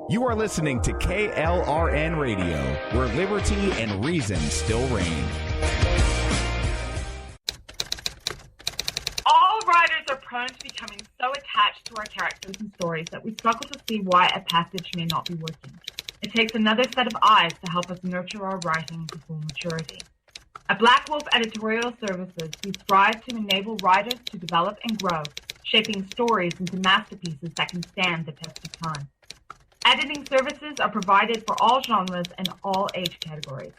You are listening to KLRN Radio, where liberty and reason still reign. All writers are prone to becoming so attached to our characters and stories that we struggle to see why a passage may not be working. It takes another set of eyes to help us nurture our writing to full maturity. At Black Wolf Editorial Services, we strive to enable writers to develop and grow, shaping stories into masterpieces that can stand the test of time. Editing services are provided for all genres and all age categories.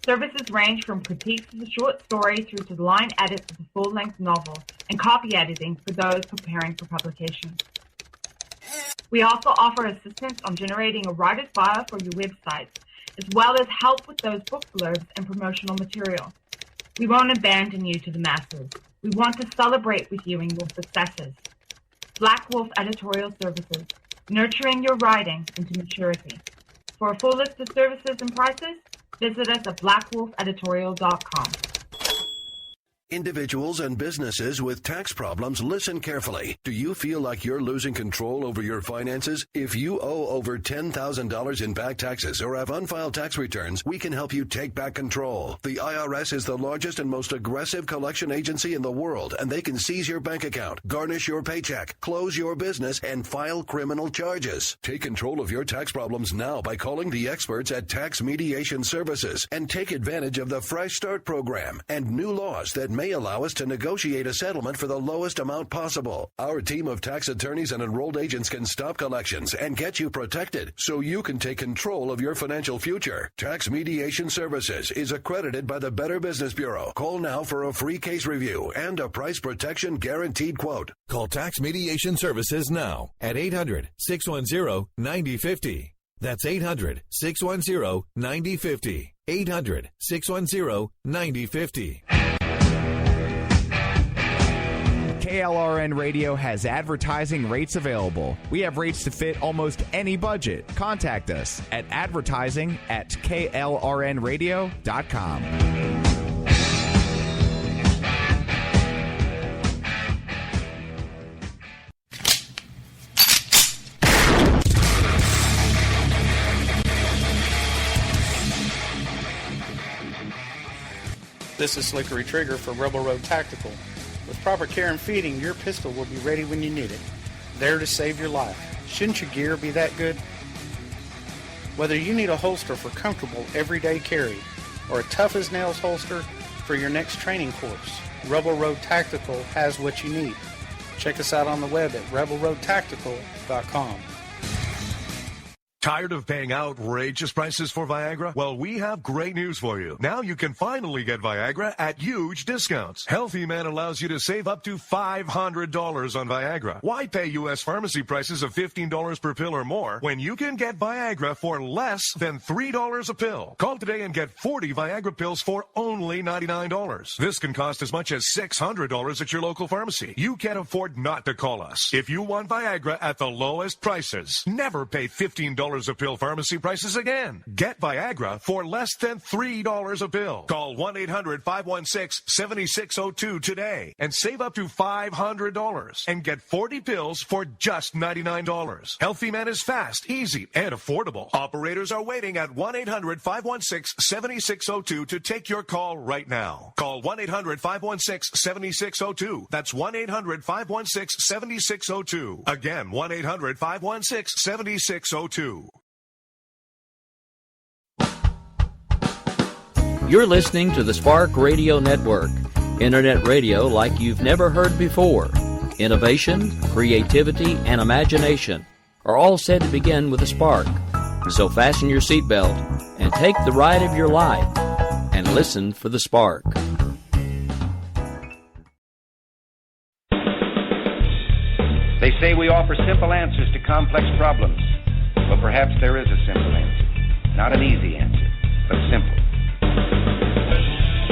Services range from critiques of a short story through to line edits of a full-length novel and copy editing for those preparing for publication. We also offer assistance on generating a writer's bio for your websites, as well as help with those book blurbs and promotional material. We won't abandon you to the masses. We want to celebrate with you in your successes. Black Wolf Editorial Services, nurturing your writing into maturity. For a full list of services and prices, visit us at blackwolfeditorial.com. Individuals and businesses with tax problems, listen carefully. Do you feel like you're losing control over your finances? If you owe over $10,000 in back taxes or have unfiled tax returns, we can help you take back control. The IRS is the largest and most aggressive collection agency in the world, and they can seize your bank account, garnish your paycheck, close your business, and file criminal charges. Take control of your tax problems now by calling the experts at Tax Mediation Services and take advantage of the Fresh Start program and new laws that may allow us to negotiate a settlement for the lowest amount possible. Our team of tax attorneys and enrolled agents can stop collections and get you protected so you can take control of your financial future. Tax Mediation Services is accredited by the Better Business Bureau. Call now for a free case review and a price protection guaranteed quote. Call Tax Mediation Services now at 800-610-9050. That's 800-610-9050. 800-610-9050. KLRN Radio has advertising rates available. We have rates to fit almost any budget. Contact us at advertising@klrnradio.com. This is Slickery Trigger for Rebel Road Tactical. With proper care and feeding, your pistol will be ready when you need it, there to save your life. Shouldn't your gear be that good? Whether you need a holster for comfortable everyday carry or a tough-as-nails holster for your next training course, Rebel Road Tactical has what you need. Check us out on the web at rebelroadtactical.com. Tired of paying outrageous prices for Viagra? Well, we have great news for you. Now you can finally get Viagra at huge discounts. Healthy Man allows you to save up to $500 on Viagra. Why pay U.S. pharmacy prices of $15 per pill or more when you can get Viagra for less than $3 a pill? Call today and get 40 Viagra pills for only $99. This can cost as much as $600 at your local pharmacy. You can't afford not to call us. If you want Viagra at the lowest prices, never pay $15 a pill pharmacy prices again. Get Viagra for less than $3 a pill. Call 1-800-516-7602 today and save up to $500 and get 40 pills for just $99. Healthy Man is fast, easy, and affordable. Operators are waiting at 1-800-516-7602 to take your call right now. Call 1-800-516-7602. That's 1-800-516-7602. Again, 1-800-516-7602. You're listening to the Spark Radio Network, internet radio like you've never heard before. Innovation, creativity, and imagination are all said to begin with a spark. So fasten your seatbelt and take the ride of your life and listen for the spark. They say we offer simple answers to complex problems. Well, perhaps there is a simple answer. Not an easy answer, but simple.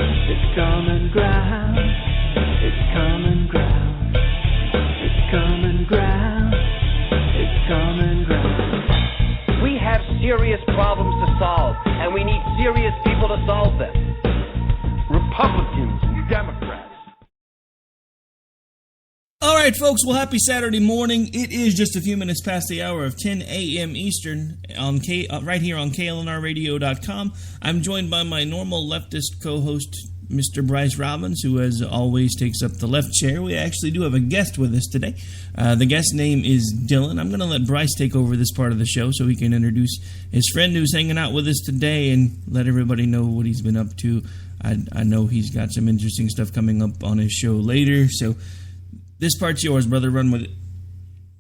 It's common ground. It's common ground. It's common ground. It's common ground. We have serious problems to solve, and we need serious people to solve them. Republicans and Democrats. All right, folks, well, happy Saturday morning. It is just a few minutes past the hour of 10 a.m. Eastern on right here on KLNRradio.com. I'm joined by my normal leftist co-host, Mr. Bryce Robbins, who, as always, takes up the left chair. We actually do have a guest with us today. The guest name is Dylan. I'm going to let Bryce take over this part of the show so he can introduce his friend who's hanging out with us today and let everybody know what he's been up to. I know he's got some interesting stuff coming up on his show later, so this part's yours, brother. Run with it.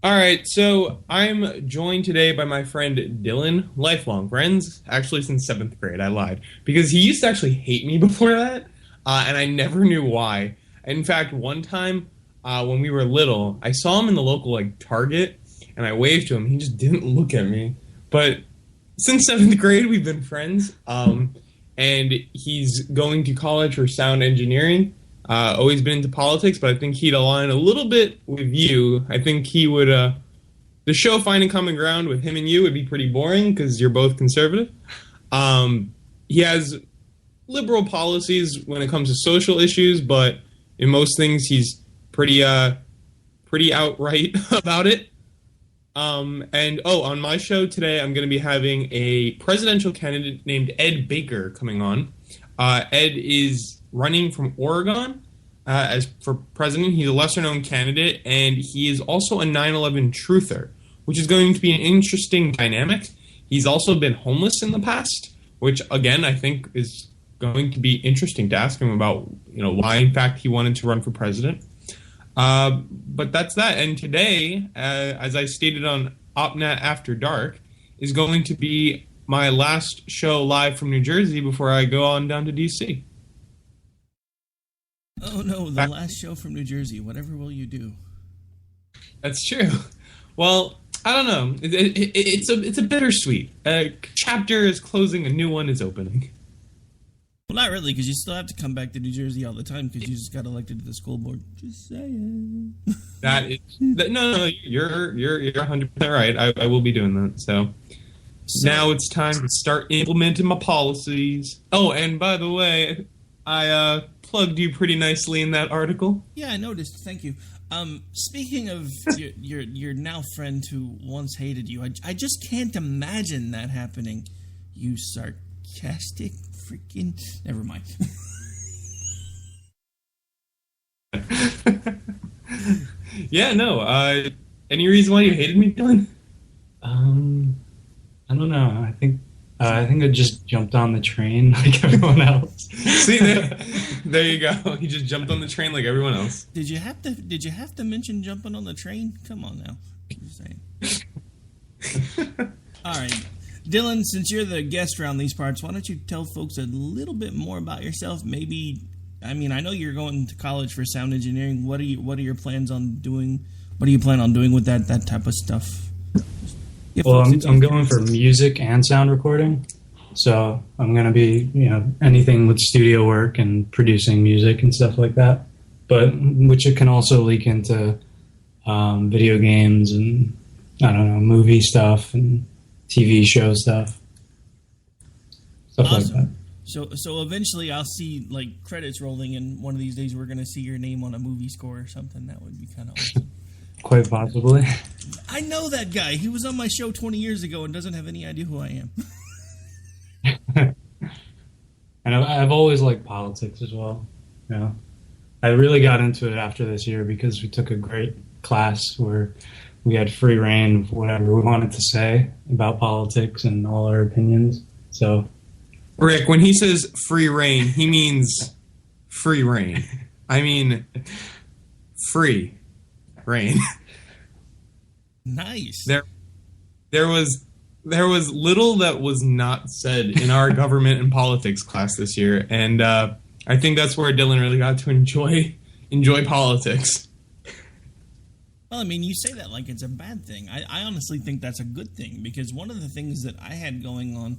All right, so I'm joined today by my friend Dylan, lifelong friends, actually since 7th grade. I lied, because he used to actually hate me before that, and I never knew why. In fact, one time when we were little, I saw him in the local Target, and I waved to him. He just didn't look at me. But since 7th grade, we've been friends, and he's going to college for sound engineering. Always been into politics, but I think he'd align a little bit with you. I think he would, the show Finding Common Ground with him and you would be pretty boring because you're both conservative. He has liberal policies when it comes to social issues, but in most things he's pretty outright about it. On my show today, I'm going to be having a presidential candidate named Ed Baker coming on. Ed is running from Oregon as for president. He's a lesser-known candidate, and he is also a 9/11 truther, which is going to be an interesting dynamic. He's also been homeless in the past, which, again, I think is going to be interesting to ask him about, why, in fact, he wanted to run for president. But that's that. And today, as I stated on OpNat After Dark, is going to be my last show live from New Jersey before I go on down to D.C. Oh, no, the last show from New Jersey. Whatever will you do? That's true. Well, I don't know. It's a bittersweet. A chapter is closing, a new one is opening. Well, not really, because you still have to come back to New Jersey all the time because you just got elected to the school board. Just saying. No, you're 100% right. I will be doing that. So now it's time to start implementing my policies. Oh, and by the way, I plugged you pretty nicely in that article. Yeah, I noticed. Thank you. Speaking of your now friend who once hated you, I just can't imagine that happening. You sarcastic freaking... Never mind. Yeah, no. Any reason why you hated me, Dylan? I don't know. I think I just jumped on the train like everyone else. See, there you go. He just jumped on the train like everyone else. Did you have to mention jumping on the train? Come on now. Just saying. All right. Dylan, since you're the guest around these parts, why don't you tell folks a little bit more about yourself? Maybe, I know you're going to college for sound engineering. What are your plans on doing? What do you plan on doing with that type of stuff? Well, I'm going for music and sound recording. So I'm going to be, anything with studio work and producing music and stuff like that. But which it can also leak into video games and, movie stuff and TV show stuff. Stuff awesome. Like that. So eventually I'll see, credits rolling, and one of these days we're going to see your name on a movie score or something. That would be kind of awesome. Quite possibly. I know that guy. He was on my show 20 years ago and doesn't have any idea who I am. And I've always liked politics as well. I really got into it after this year because we took a great class where we had free reign of whatever we wanted to say about politics and all our opinions. So, Rick, when he says free reign, he means free reign. I mean, free reign. Nice. There was little that was not said in our government and politics class this year, and I think that's where Dylan really got to enjoy politics. Well, you say that like it's a bad thing. I honestly think that's a good thing, because one of the things that I had going on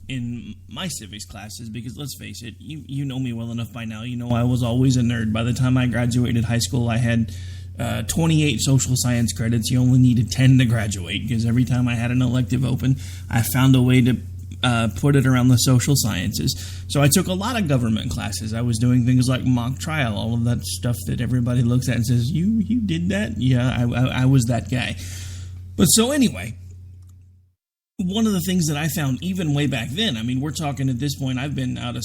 in my civics classes, because let's face it, you know me well enough by now. I was always a nerd. By the time I graduated high school, I had 28 social science credits. You only needed 10 to graduate, because every time I had an elective open, I found a way to put it around the social sciences. So I took a lot of government classes. I was doing things like mock trial, all of that stuff that everybody looks at and says, you did that? Yeah, I was that guy. But so anyway, one of the things that I found even way back then, I mean, we're talking at this point, I've been out of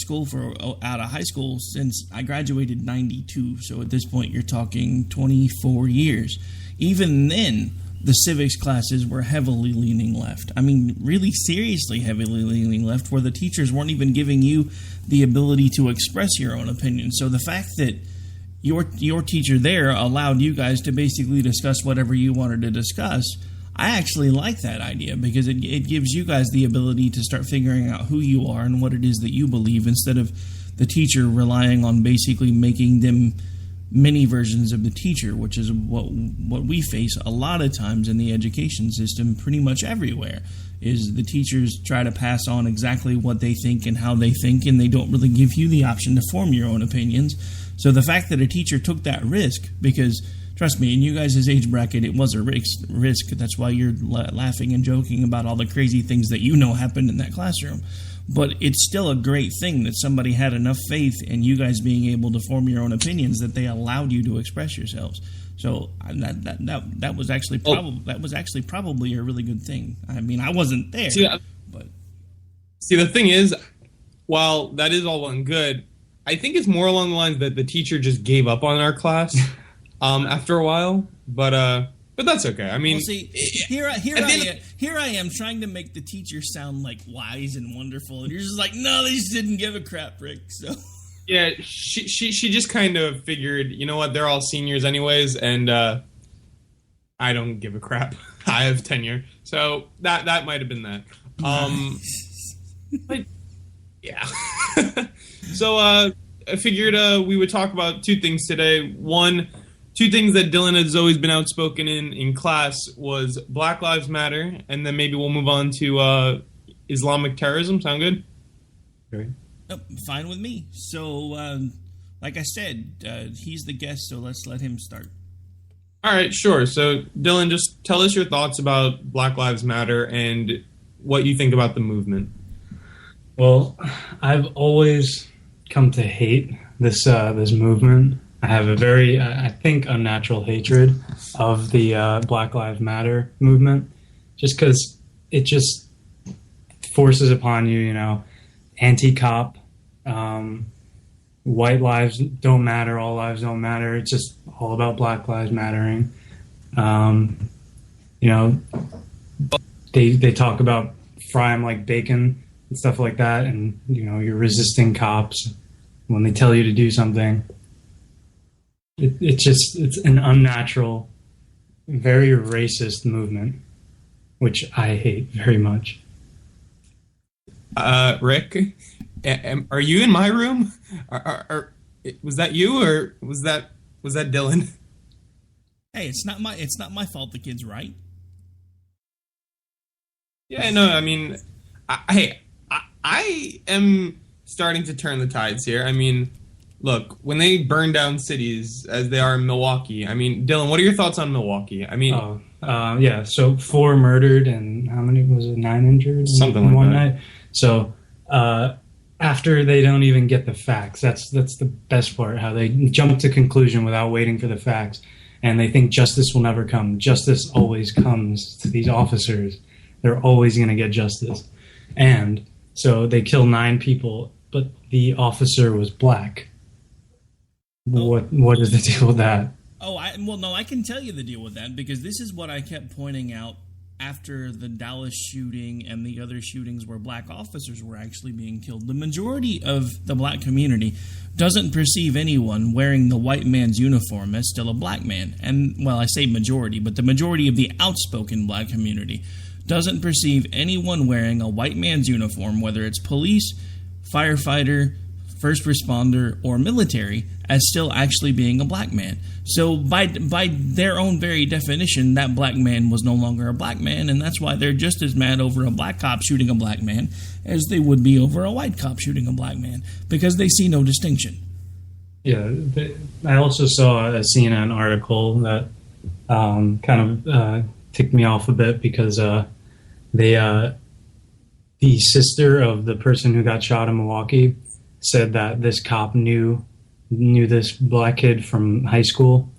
high school since I graduated in 92. So at this point, you're talking 24 years. Even then, the civics classes were heavily leaning left. I mean, really seriously heavily leaning left, where the teachers weren't even giving you the ability to express your own opinion. So the fact that your teacher there allowed you guys to basically discuss whatever you wanted to discuss, I actually like that idea, because it gives you guys the ability to start figuring out who you are and what it is that you believe, instead of the teacher relying on basically making them mini versions of the teacher, which is what we face a lot of times in the education system pretty much everywhere, is the teachers try to pass on exactly what they think and how they think, and they don't really give you the option to form your own opinions. So the fact that a teacher took that risk, because trust me, in you guys' age bracket, it was a risk. That's why you're laughing and joking about all the crazy things that you know happened in that classroom. But it's still a great thing that somebody had enough faith in you guys being able to form your own opinions that they allowed you to express yourselves. So that was actually probably a really good thing. I mean, I wasn't there, but the thing is, while that is all well and good, I think it's more along the lines that the teacher just gave up on our class. After a while, but that's okay. I mean, well, see, here I am trying to make the teacher sound like wise and wonderful, and you're just like, no, they just didn't give a crap, Rick. So yeah, she just kind of figured, you know what, they're all seniors anyways, and I don't give a crap. I have tenure, so that might have been that. But yeah. So I figured we would talk about two things today. Two things that Dylan has always been outspoken in class was Black Lives Matter, and then maybe we'll move on to Islamic terrorism. Sound good? Okay. Oh, fine with me. So, like I said, he's the guest, so let's let him start. All right, sure. So, Dylan, just tell us your thoughts about Black Lives Matter and what you think about the movement. Well, I've always come to hate this movement. I have a very, I think, unnatural hatred of the Black Lives Matter movement, just because it just forces upon you, anti-cop, white lives don't matter, all lives don't matter. It's just all about Black Lives Mattering. They talk about fry them like bacon and stuff like that, and you're resisting cops when they tell you to do something. It's an unnatural, very racist movement, which I hate very much. Rick, are you in my room? Was that you, or was that Dylan? Hey, it's not my fault the kid's right. Yeah, no, I mean, I am starting to turn the tides here. I mean, look, when they burn down cities, as they are in Milwaukee, I mean, Dylan, what are your thoughts on Milwaukee? I mean... so 4 murdered and how many was it, 9 injured? Something like one that. Night. So, after they don't even get the facts, that's the best part, how they jump to conclusion without waiting for the facts, and they think justice will never come. Justice always comes to these officers. They're always going to get justice. And so they kill 9 people, but the officer was black. What is the deal with that? I can tell you the deal with that, because this is what I kept pointing out after the Dallas shooting and the other shootings where black officers were actually being killed. The majority of the black community doesn't perceive anyone wearing the white man's uniform as still a black man. And, well, I say majority, but the majority of the outspoken black community doesn't perceive anyone wearing a white man's uniform, whether it's police, firefighter, first responder, or military, as still actually being a black man. So by their own very definition, that black man was no longer a black man, and that's why they're just as mad over a black cop shooting a black man as they would be over a white cop shooting a black man, because they see no distinction. Yeah, I also saw a CNN article that kind of ticked me off a bit, because the the sister of the person who got shot in Milwaukee said that this cop knew this black kid from high school,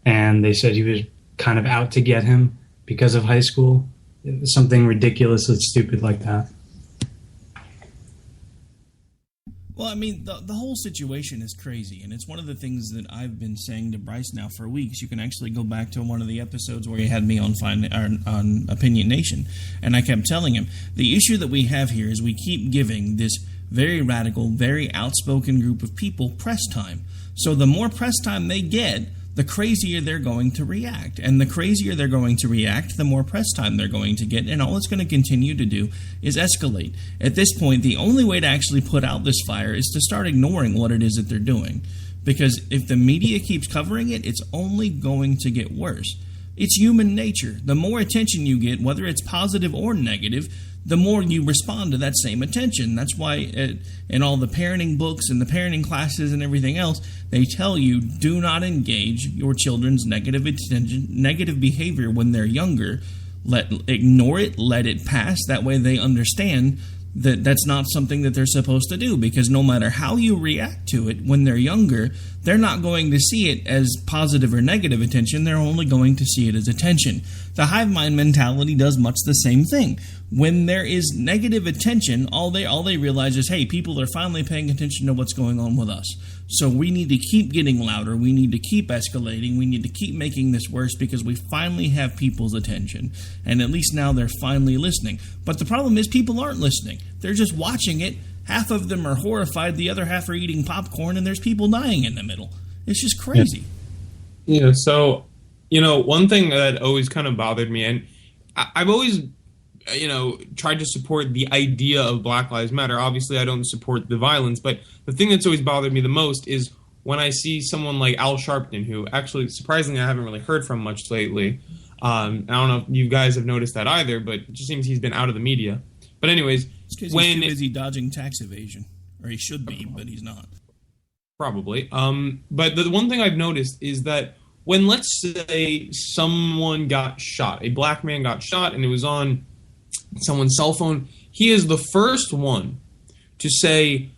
and they said he was kind of out to get him because of high school. It was something ridiculously stupid like that. Well, I mean, the whole situation is crazy, and it's one of the things that I've been saying to Bryce now for weeks. You can actually go back to one of the episodes where he had me on Opinion Nation, and I kept telling him, the issue that we have here is we keep giving this very radical, very outspoken group of people press time. So the more press time they get, the crazier they're going to react. And the crazier they're going to react, the more press time they're going to get. And all it's going to continue to do is escalate. At this point, the only way to actually put out this fire is to start ignoring what it is that they're doing. Because if the media keeps covering it, it's only going to get worse. It's human nature. The more attention you get, whether it's positive or negative, the more you respond to that same attention. That's why in all the parenting books and the parenting classes and everything else, they tell you do not engage your children's negative behavior when they're younger. Ignore it, let it pass. That way they understand that that's not something that they're supposed to do, because no matter how you react to it when they're younger, they're not going to see it as positive or negative attention. They're only going to see it as attention. The hive mind mentality does much the same thing. When there is negative attention, all they realize is, hey, people are finally paying attention to what's going on with us. So we need to keep getting louder. We need to keep escalating. We need to keep making this worse because we finally have people's attention. And at least now they're finally listening. But the problem is people aren't listening. They're just watching it. Half of them are horrified. The other half are eating popcorn, and there's people dying in the middle. It's just crazy. Yeah, so, one thing that always kind of bothered me, and I've always, tried to support the idea of Black Lives Matter. Obviously, I don't support the violence, but the thing that's always bothered me the most is when I see someone like Al Sharpton, who actually, surprisingly, I haven't really heard from much lately. I don't know if you guys have noticed that either, but it just seems he's been out of the media. But anyways, it's because he's too busy dodging tax evasion. Or he should be, but he's not. Probably. But the one thing I've noticed is that when, let's say, someone got shot, a black man got shot, and it was on someone's cell phone, he is the first one to say,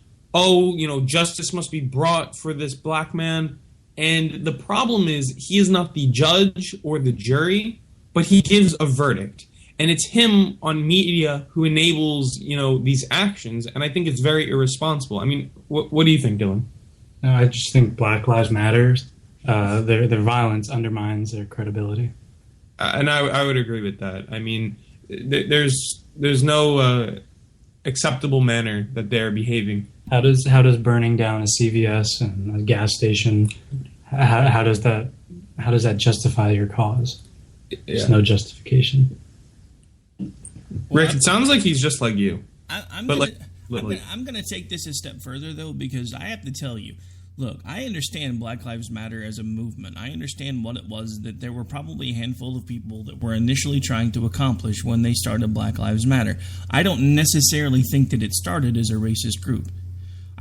justice must be brought for this black man. And the problem is he is not the judge or the jury, but he gives a verdict. And it's him on media who enables, these actions. And I think it's very irresponsible. I mean, what do you think, Dylan? No, I just think Black Lives Matter. Their violence undermines their credibility. And I would agree with that. I mean, there's no acceptable manner that they're behaving. How does burning down a CVS and a gas station, how does that justify your cause? There's no justification. Rick, it sounds like he's just like you. I'm going to take this a step further, though, because I have to tell you, look, I understand Black Lives Matter as a movement. I understand what it was that there were probably a handful of people that were initially trying to accomplish when they started Black Lives Matter. I don't necessarily think that it started as a racist group.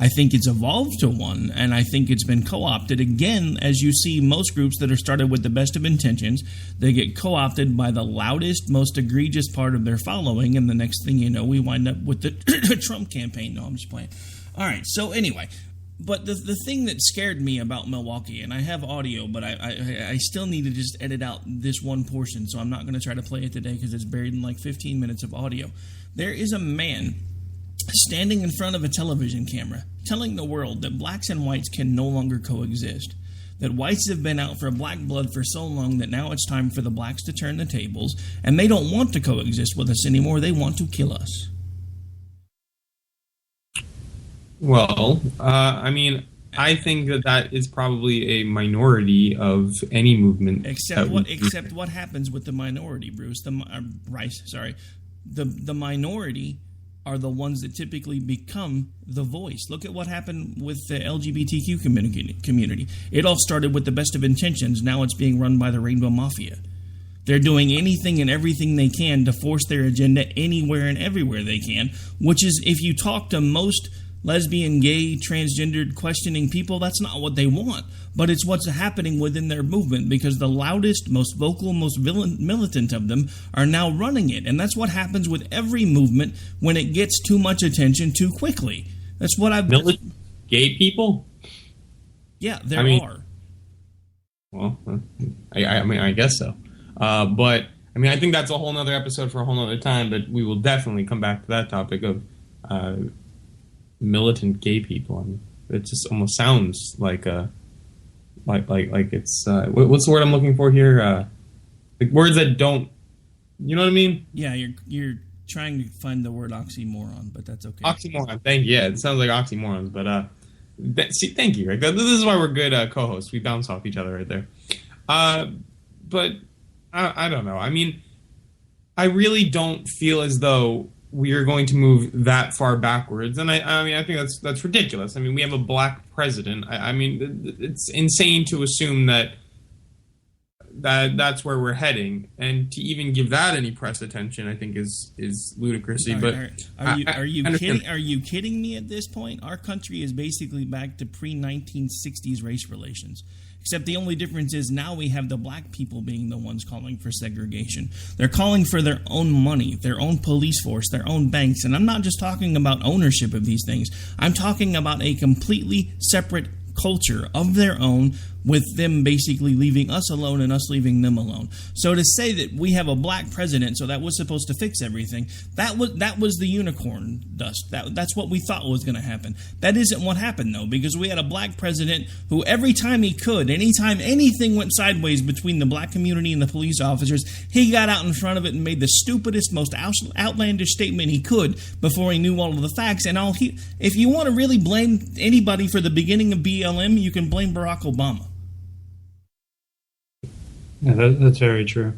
I think it's evolved to one, and I think it's been co-opted. Again, as you see most groups that are started with the best of intentions, they get co-opted by the loudest, most egregious part of their following, and the next thing you know, we wind up with the Trump campaign. No, I'm just playing. All right, so anyway, but the thing that scared me about Milwaukee, and I have audio, but I still need to just edit out this one portion, so I'm not going to try to play it today because it's buried in like 15 minutes of audio. There is a man standing in front of a television camera telling the world that blacks and whites can no longer coexist, that whites have been out for black blood for so long that now it's time for the blacks to turn the tables, and they don't want to coexist with us anymore. They want to kill us. Well, I think that is probably a minority of any movement. Except what happens with the minority, Bruce? Bryce, sorry. The minority are the ones that typically become the voice. Look at what happened with the LGBTQ community. It all started with the best of intentions. Now it's being run by the Rainbow Mafia. They're doing anything and everything they can to force their agenda anywhere and everywhere they can, which is, if you talk to most lesbian, gay, transgendered, questioning people. That's not what they want. But it's what's happening within their movement, because the loudest, most vocal, most militant of them are now running it. And that's what happens with every movement when it gets too much attention too quickly. That's what I've... Gay people? Yeah, there are. Well, I mean, I guess so. But, I mean, I think that's a whole nother episode for a whole nother time, but we will definitely come back to that topic of militant gay people. I mean, it just almost sounds like it's what's the word I'm looking for here? Like words that don't, you know what I mean? Yeah, you're trying to find the word oxymoron, but that's okay. Oxymoron, thank you. Yeah, it sounds like oxymorons, but see, thank you. Right? This is why we're good co-hosts. We bounce off each other right there. But I don't know. I mean, I really don't feel as though we are going to move that far backwards, and I mean, I think that's ridiculous. I mean, we have a black president. I mean, it's insane to assume that's where we're heading, and to even give that any press attention, I think is ludicrousy. Are you kidding? Are you kidding me? At this point, our country is basically back to pre-1960s race relations. Except the only difference is now we have the black people being the ones calling for segregation. They're calling for their own money, their own police force, their own banks. And I'm not just talking about ownership of these things. I'm talking about a completely separate culture of their own, with them basically leaving us alone and us leaving them alone. So to say that we have a black president, so that was supposed to fix everything, that was the unicorn dust. That's what we thought was going to happen. That isn't what happened, though, because we had a black president who every time he could, anytime anything went sideways between the black community and the police officers, he got out in front of it and made the stupidest, most outlandish statement he could before he knew all of the facts. And if you want to really blame anybody for the beginning of BLM, you can blame Barack Obama. Yeah, that's very true.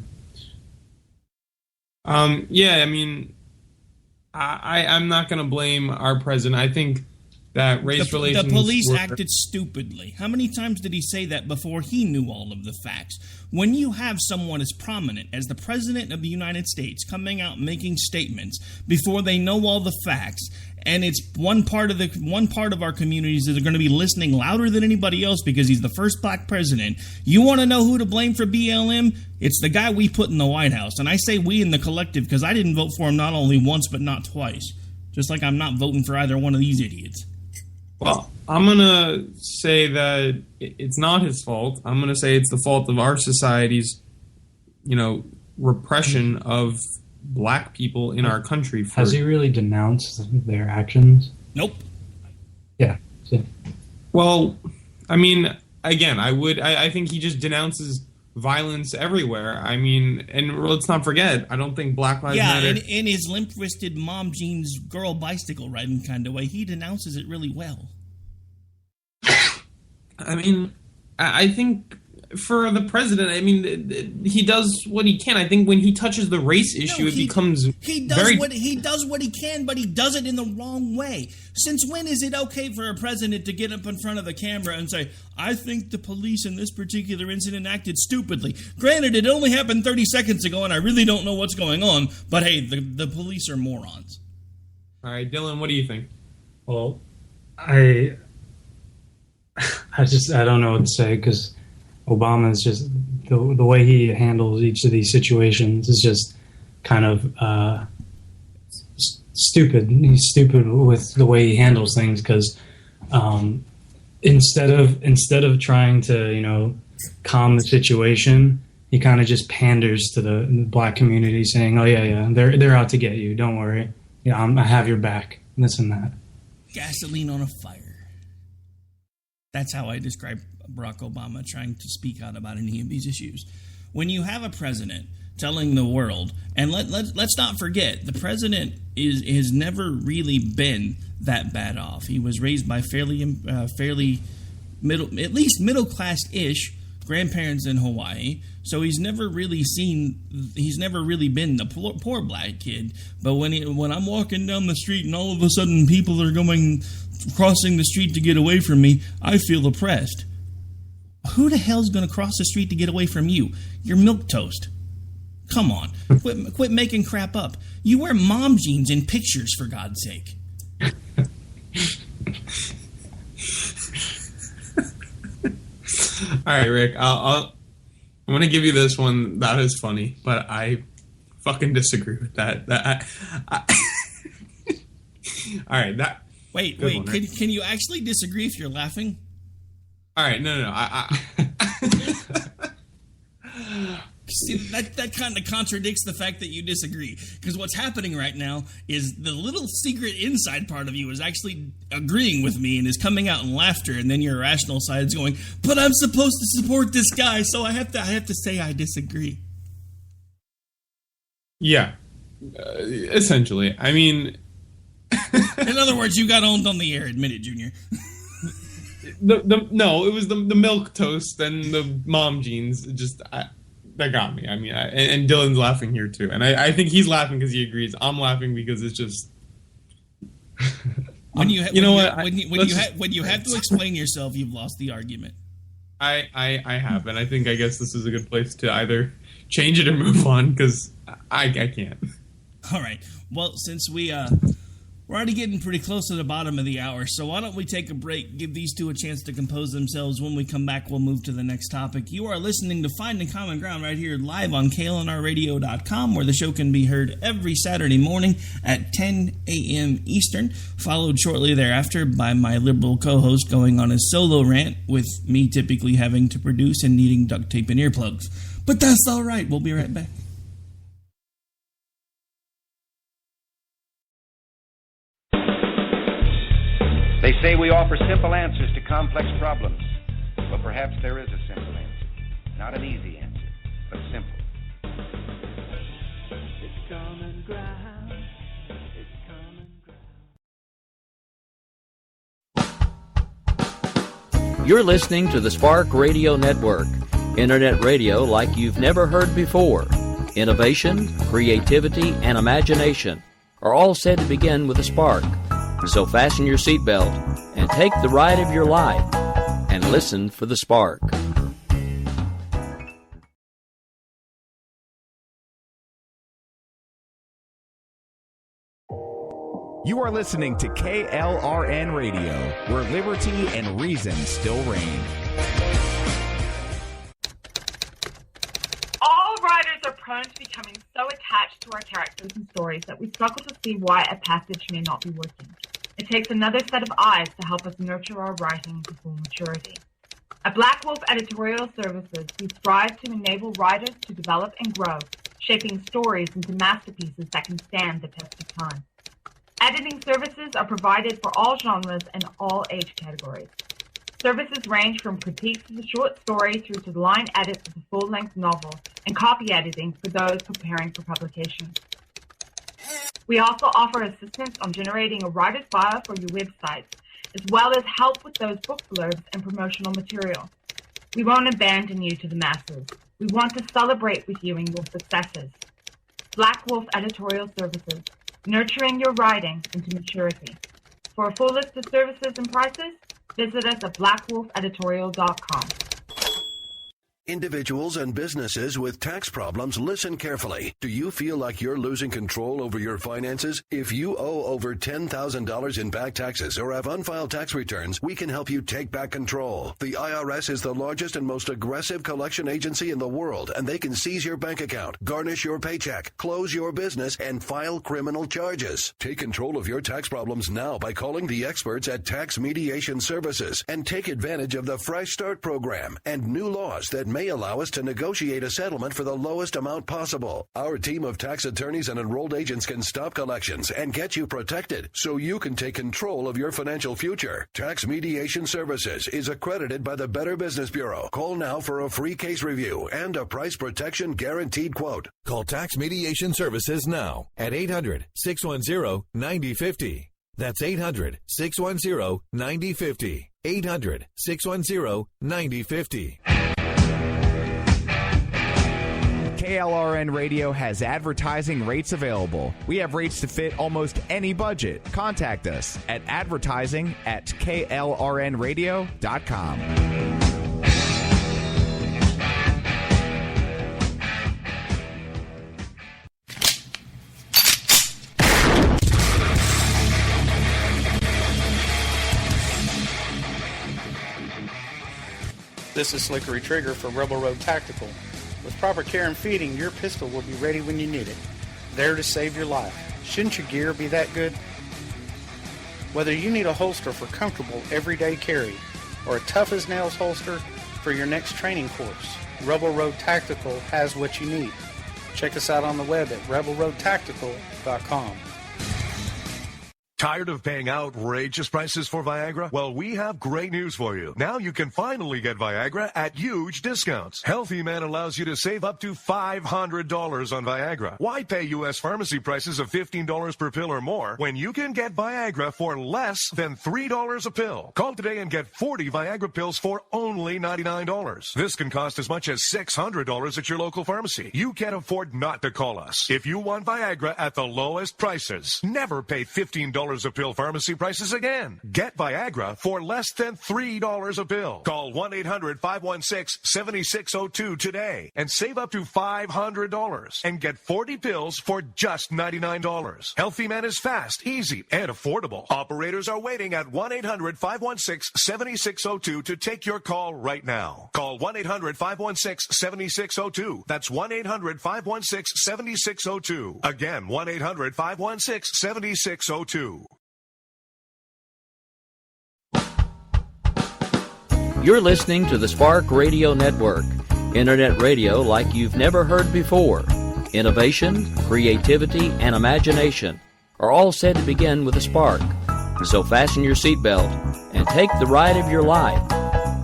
Yeah, I mean, I'm not going to blame our president. I think that race relations... The police acted stupidly. How many times did he say that before he knew all of the facts? When you have someone as prominent as the President of the United States coming out making statements before they know all the facts, and it's one part of our communities that are going to be listening louder than anybody else because he's the first black president. You want to know who to blame for BLM? It's the guy we put in the White House. And I say we in the collective because I didn't vote for him not only once but not twice. Just like I'm not voting for either one of these idiots. Well, I'm going to say that it's not his fault. I'm going to say it's the fault of our society's, repression of black people in our country. Has he really denounced their actions? Nope. Yeah. So. Well, I mean, again, I think he just denounces violence everywhere. I mean, and let's not forget, I don't think Black Lives Matter... Yeah, in his limp-wristed mom jeans girl bicycle riding kind of way, he denounces it really well. I mean, I think for the president, I mean, he does what he can. I think when he touches the race issue, it becomes he does what he can, but he does it in the wrong way. Since when is it okay for a president to get up in front of the camera and say, I think the police in this particular incident acted stupidly? Granted, it only happened 30 seconds ago, and I really don't know what's going on, but hey, the police are morons. All right, Dylan, what do you think? Well, I don't know what to say, because Obama is just the way he handles each of these situations is just kind of stupid. He's stupid with the way he handles things because instead of trying to calm the situation, he kind of just panders to the black community, saying, "Oh yeah, they're out to get you. Don't worry. Yeah, I have your back." This and that. Gasoline on a fire. That's how I describe Barack Obama trying to speak out about any of these issues. When you have a president telling the world, and let's not forget, the president has never really been that bad off. He was raised by fairly middle class-ish grandparents in Hawaii, so he's never really been the poor black kid. But when I'm walking down the street and all of a sudden people are crossing the street to get away from me, I feel oppressed. Who the hell's going to cross the street to get away from you? You're milquetoast. Come on. Quit making crap up. You wear mom jeans in pictures, for God's sake. right, Rick. I'm going to give you this one. That is funny, but I fucking disagree with that. All right. Wait. Can you actually disagree if you're laughing? All right. No. See, that kind of contradicts the fact that you disagree. Because what's happening right now is the little secret inside part of you is actually agreeing with me and is coming out in laughter, and then your irrational side is going, but I'm supposed to support this guy, so I have to say I disagree. Yeah. Essentially. I mean... In other words, you got owned on the air. Admit it, Junior. No, it was the milk toast and the mom jeans. That got me. I mean, and Dylan's laughing here too, and I think he's laughing because he agrees. I'm laughing because it's just. When you have to explain yourself, you've lost the argument. I have, and I guess this is a good place to either change it or move on because I can't. All right. Well, since we're already getting pretty close to the bottom of the hour, so why don't we take a break, give these two a chance to compose themselves. When we come back, we'll move to the next topic. You are listening to Finding Common Ground right here live on KLNRradio.com, where the show can be heard every Saturday morning at 10 a.m. Eastern, followed shortly thereafter by my liberal co-host going on his solo rant, with me typically having to produce and needing duct tape and earplugs. But that's all right. We'll be right back. They say we offer simple answers to complex problems, but perhaps there is a simple answer. Not an easy answer, but simple. It's common ground. It's common ground. You're listening to the Spark Radio Network, internet radio like you've never heard before. Innovation, creativity, and imagination are all said to begin with a spark. So fasten your seatbelt and take the ride of your life and listen for the spark. You are listening to KLRN Radio, where liberty and reason still reign. All writers are prone to becoming so attached to our characters and stories that we struggle to see why a passage may not be working. It takes another set of eyes to help us nurture our writing to full maturity. At Black Wolf Editorial Services, we strive to enable writers to develop and grow, shaping stories into masterpieces that can stand the test of time. Editing services are provided for all genres and all age categories. Services range from critiques of the short story through to line edits of the full-length novel and copy editing for those preparing for publication. We also offer assistance on generating a writer's bio for your websites, as well as help with those book blurbs and promotional material. We won't abandon you to the masses. We want to celebrate with you in your successes. Black Wolf Editorial Services, nurturing your writing into maturity. For a full list of services and prices, visit us at blackwolfeditorial.com. Individuals and businesses with tax problems, listen carefully. Do you feel like you're losing control over your finances? If you owe over $10,000 in back taxes or have unfiled tax returns, we can help you take back control. The IRS is the largest and most aggressive collection agency in the world, and they can seize your bank account, garnish your paycheck, close your business, and file criminal charges. Take control of your tax problems now by calling the experts at Tax Mediation Services and take advantage of the Fresh Start program and new laws that may allow us to negotiate a settlement for the lowest amount possible. Our team of tax attorneys and enrolled agents can stop collections and get you protected so you can take control of your financial future. Tax Mediation Services is accredited by the Better Business Bureau. Call now for a free case review and a price protection guaranteed quote. Call Tax Mediation Services now at 800-610-9050. That's 800-610-9050. 800-610-9050. KLRN Radio has advertising rates available. We have rates to fit almost any budget. Contact us at advertising@klrnradio.com. This is Slickery Trigger for Rebel Road Tactical. With proper care and feeding, your pistol will be ready when you need it, there to save your life. Shouldn't your gear be that good? Whether you need a holster for comfortable everyday carry or a tough-as-nails holster for your next training course, Rebel Road Tactical has what you need. Check us out on the web at rebelroadtactical.com. Tired of paying outrageous prices for Viagra? Well, we have great news for you. Now you can finally get Viagra at huge discounts. Healthy Man allows you to save up to $500 on Viagra. Why pay U.S. pharmacy prices of $15 per pill or more when you can get Viagra for less than $3 a pill? Call today and get 40 Viagra pills for only $99. This can cost as much as $600 at your local pharmacy. You can't afford not to call us. If you want Viagra at the lowest prices, never pay $15 a pill pharmacy prices again. Get Viagra for less than $3 a pill. Call 1-800-516-7602 today and save up to $500 and get 40 pills for just $99. Healthy Man is fast, easy, and affordable. Operators are waiting at 1-800-516-7602 to take your call right now. Call 1-800-516-7602. That's 1-800-516-7602. Again, 1-800-516-7602. You're listening to the Spark Radio Network, internet radio like you've never heard before. Innovation, creativity, and imagination are all said to begin with a spark. So fasten your seatbelt and take the ride of your life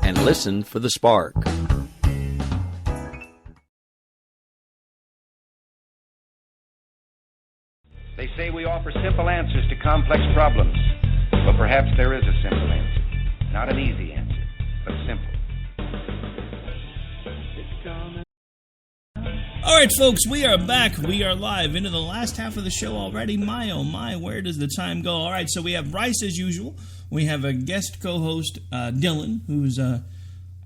and listen for the spark. They say we offer simple answers to complex problems, but perhaps there is a simple answer. Not an easy answer, but simple. All right, folks, we are back. We are live into the last half of the show already. My, oh my, where does the time go? All right, so we have Bryce as usual. We have a guest co-host, Dylan, who's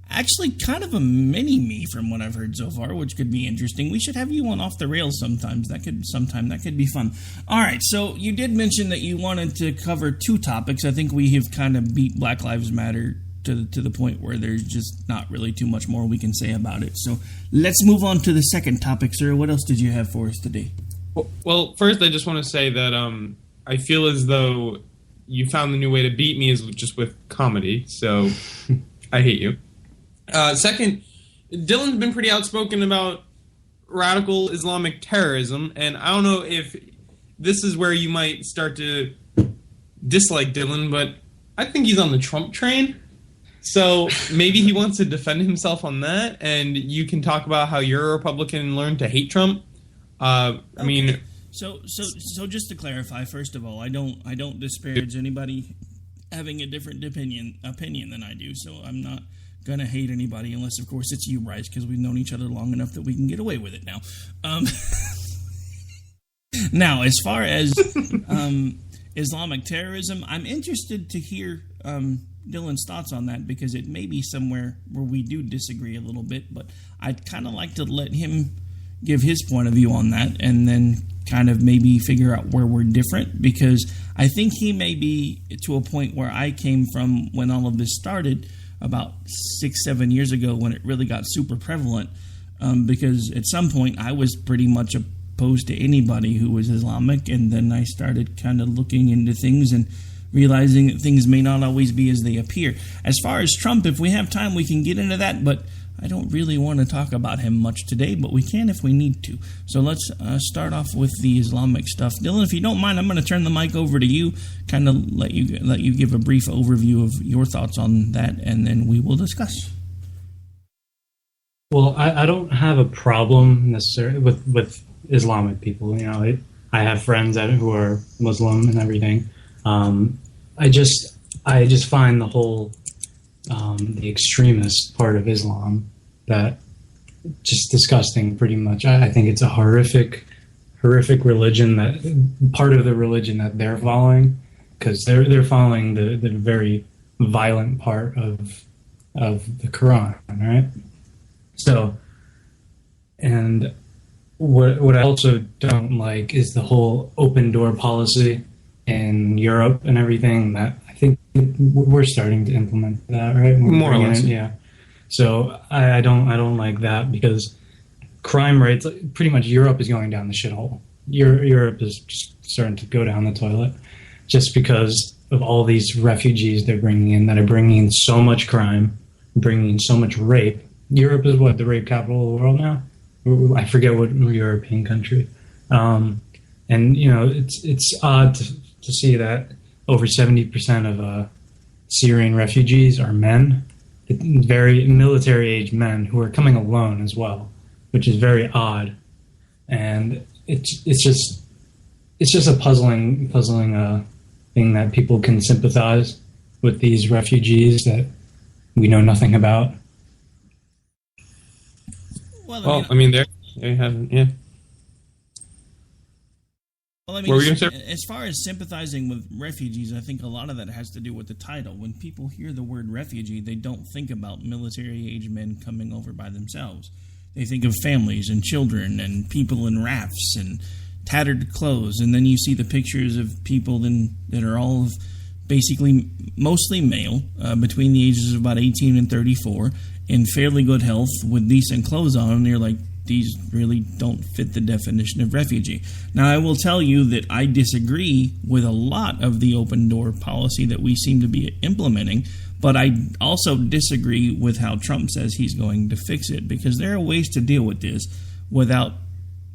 actually kind of a mini-me from what I've heard so far, which could be interesting. We should have you on Off the Rails sometime. That could be fun. All right, so you did mention that you wanted to cover two topics. I think we have kind of beat Black Lives Matter to the point where there's just not really too much more we can say about it. So let's move on to the second topic, sir. What else did you have for us today? Well, first I just want to say that I feel as though you found the new way to beat me is just with comedy, so I hate you. Second, Dylan's been pretty outspoken about radical Islamic terrorism, and I don't know if this is where you might start to dislike Dylan, but I think he's on the Trump train. So maybe he wants to defend himself on that, and you can talk about how you're a Republican and learn to hate Trump. I mean, so just to clarify, first of all, I don't disparage anybody having a different opinion than I do. So I'm not gonna hate anybody unless, of course, it's you, Bryce, because we've known each other long enough that we can get away with it now. Now, as far as Islamic terrorism, I'm interested to hear Dylan's thoughts on that, because it may be somewhere where we do disagree a little bit, but I'd kind of like to let him give his point of view on that and then kind of maybe figure out where we're different, because I think he may be to a point where I came from when all of this started about 6-7 years ago, when it really got super prevalent, because at some point I was pretty much opposed to anybody who was Islamic, and then I started kind of looking into things and realizing that things may not always be as they appear. As far as Trump, if we have time, we can get into that, but I don't really want to talk about him much today, but we can if we need to. So let's start off with the Islamic stuff. Dylan, if you don't mind, I'm going to turn the mic over to you, kind of let you give a brief overview of your thoughts on that, and then we will discuss. Well, I don't have a problem necessarily with Islamic people. You know, I have friends who are Muslim and everything. I just find the whole the extremist part of Islam that just disgusting. Pretty much, I think it's a horrific religion, that part of the religion that they're following, because they're following the very violent part of the Quran, right? So, and what I also don't like is the whole open door policy in Europe and everything. That I think we're starting to implement that, right? More or less, yeah. So I don't like that, because crime rates, pretty much Europe is going down the shithole. Europe is just starting to go down the toilet just because of all these refugees they're bringing in that are bringing in so much crime, bringing in so much rape. Europe is what, the rape capital of the world now? I forget what European country. And, it's odd to see that over 70% of Syrian refugees are men, very military-age men who are coming alone as well, which is very odd. And it's just a puzzling thing that people can sympathize with these refugees that we know nothing about. Well, I mean, they haven't, yeah. Well, I mean, as far as sympathizing with refugees, I think a lot of that has to do with the title. When people hear the word refugee, they don't think about military-age men coming over by themselves. They think of families and children and people in rafts and tattered clothes, and then you see the pictures of people that are all basically mostly male, between the ages of about 18 and 34, in fairly good health with decent clothes on, and you're like, these really don't fit the definition of refugee. Now, I will tell you that I disagree with a lot of the open door policy that we seem to be implementing, but I also disagree with how Trump says he's going to fix it, because there are ways to deal with this without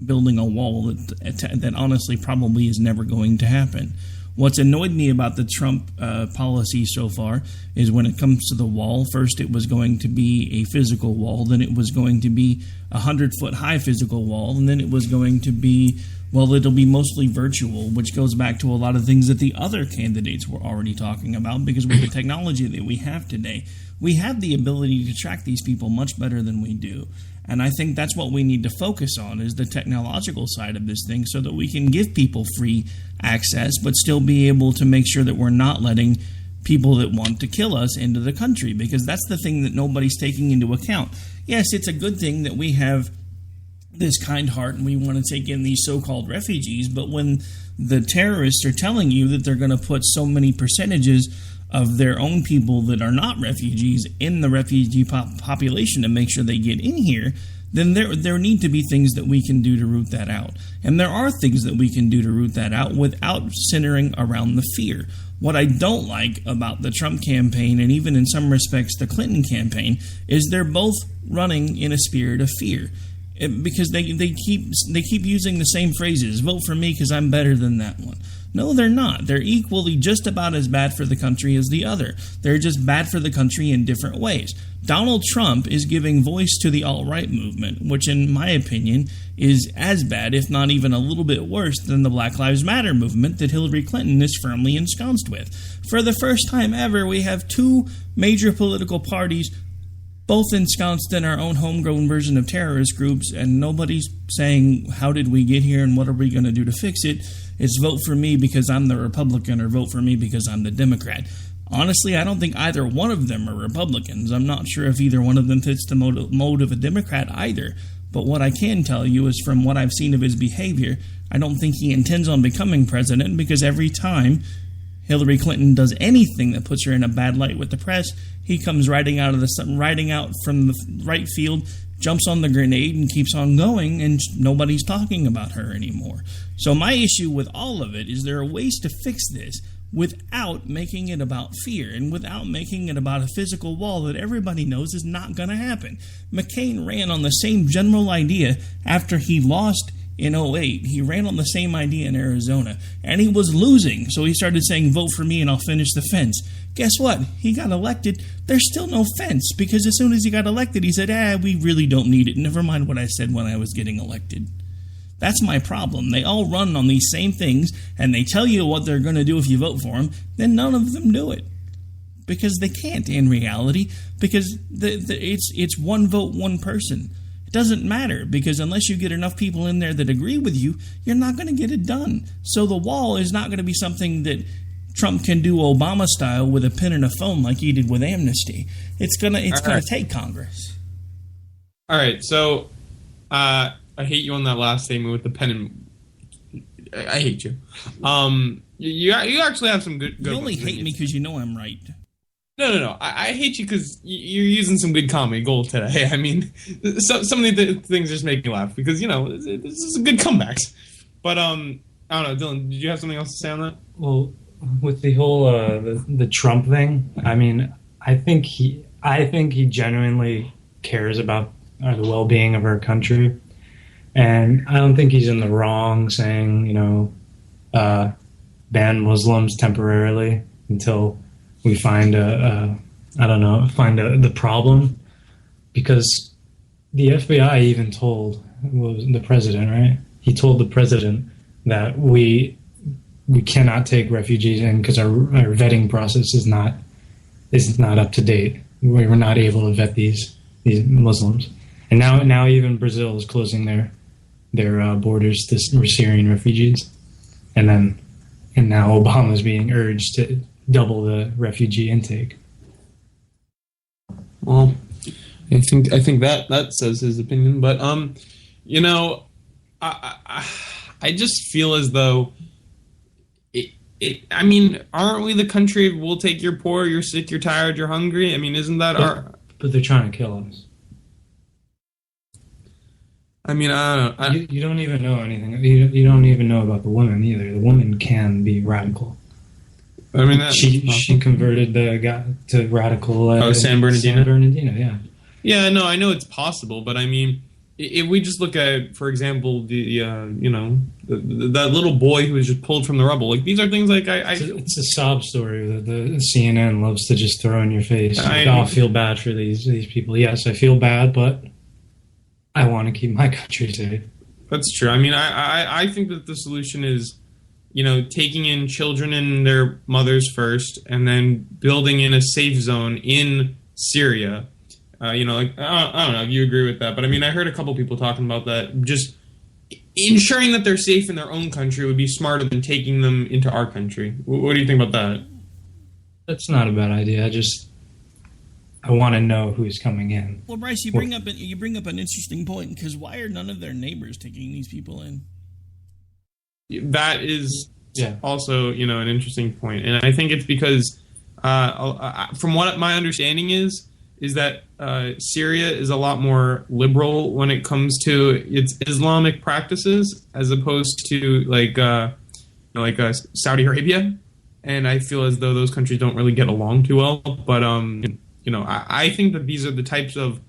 building a wall that honestly probably is never going to happen. What's annoyed me about the Trump policy so far is when it comes to the wall, first it was going to be a physical wall, then it was going to be a 100-foot high physical wall, and then it was going to be, well, it'll be mostly virtual, which goes back to a lot of things that the other candidates were already talking about, because with the technology that we have today, we have the ability to track these people much better than we do. And I think that's what we need to focus on, is the technological side of this thing, so that we can give people free access, but still be able to make sure that we're not letting people that want to kill us into the country, because that's the thing that nobody's taking into account. Yes, it's a good thing that we have this kind heart and we want to take in these so-called refugees, but when the terrorists are telling you that they're going to put so many percentages of their own people that are not refugees in the refugee population to make sure they get in here, then there need to be things that we can do to root that out. And there are things that we can do to root that out without centering around the fear. What I don't like about the Trump campaign, and even in some respects the Clinton campaign, is they're both running in a spirit of fear. Because they keep using the same phrases. Vote for me because I'm better than that one. No, they're not. They're equally just about as bad for the country as the other. They're just bad for the country in different ways. Donald Trump is giving voice to the alt-right movement, which in my opinion is as bad, if not even a little bit worse, than the Black Lives Matter movement that Hillary Clinton is firmly ensconced with. For the first time ever, we have two major political parties both ensconced in our own homegrown version of terrorist groups, and nobody's saying, how did we get here and what are we going to do to fix it? It's vote for me because I'm the Republican, or vote for me because I'm the Democrat. Honestly, I don't think either one of them are Republicans. I'm not sure if either one of them fits the mode of a Democrat either. But what I can tell you is, from what I've seen of his behavior, I don't think he intends on becoming president, because every time Hillary Clinton does anything that puts her in a bad light with the press, he comes riding out from the right field, jumps on the grenade and keeps on going, and nobody's talking about her anymore. So my issue with all of it is, there are ways to fix this without making it about fear and without making it about a physical wall that everybody knows is not going to happen. McCain ran on the same general idea after he lost in 2008. He ran on the same idea in Arizona, and he was losing, so he started saying, vote for me and I'll finish the fence. Guess what? He got elected. There's still no fence, because as soon as he got elected, he said, we really don't need it. Never mind what I said when I was getting elected. That's my problem. They all run on these same things, and they tell you what they're going to do if you vote for them, then none of them do it. Because they can't, in reality, because it's one vote, one person. It doesn't matter, because unless you get enough people in there that agree with you, you're not going to get it done. So the wall is not going to be something that Trump can do Obama style with a pen and a phone like he did with amnesty. It's gonna take Congress. All right, so I hate you on that last statement with the pen and I hate you. You actually have some good. You only hate me because you know I'm right. No. I hate you because you're using some good comedy gold today. I mean, some of the things just make me laugh because, this is a good comebacks. But, I don't know, Dylan, did you have something else to say on that? Well, with the whole the Trump thing, I mean, I think he genuinely cares about the well-being of our country, and I don't think he's in the wrong saying, ban Muslims temporarily until we find the problem, because the FBI even told the president, right? He told the president that we cannot take refugees in because our vetting process is not up to date. We were not able to vet these Muslims, and now even Brazil is closing their borders to Syrian refugees, and now Obama is being urged to double the refugee intake. Well, I think that says his opinion, but I just feel as though I mean, aren't we the country of we'll take your poor, you're sick, you're tired, you're hungry? I mean, isn't that But they're trying to kill us. I mean, I don't know. You don't even know anything. You don't even know about the woman either. The woman can be radical. I mean, she converted the guy to radical. San Bernardino? San Bernardino, yeah. Yeah, no, I know it's possible, but I mean, if we just look at, for example, that little boy who was just pulled from the rubble, like these are things like it's a sob story that the CNN loves to just throw in your face. I feel bad for these people. Yes, I feel bad, but I want to keep my country safe. That's true. I mean, I think that the solution is, taking in children and their mothers first, and then building in a safe zone in Syria. I don't know if you agree with that, but I mean, I heard a couple people talking about that. Just ensuring that they're safe in their own country would be smarter than taking them into our country. What do you think about that? That's not a bad idea. I want to know who's coming in. Well, Bryce, you bring up an interesting point, because why are none of their neighbors taking these people in? That is also, an interesting point, and I think it's because, from what my understanding is that Syria is a lot more liberal when it comes to its Islamic practices, as opposed to Saudi Arabia, and I feel as though those countries don't really get along too well. But I think that these are the types of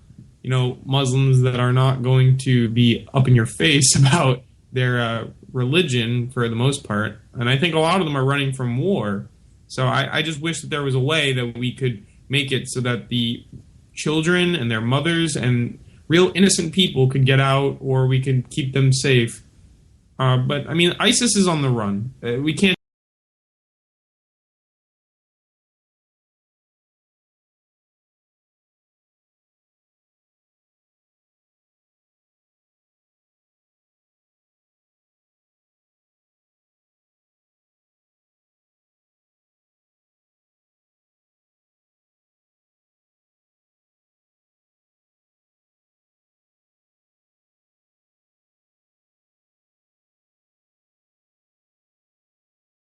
Muslims that are not going to be up in your face about their religion for the most part, and I think a lot of them are running from war. So I just wish that there was a way that we could make it so that the children and their mothers and real innocent people could get out, or we could keep them safe. But I mean, ISIS is on the run. We can't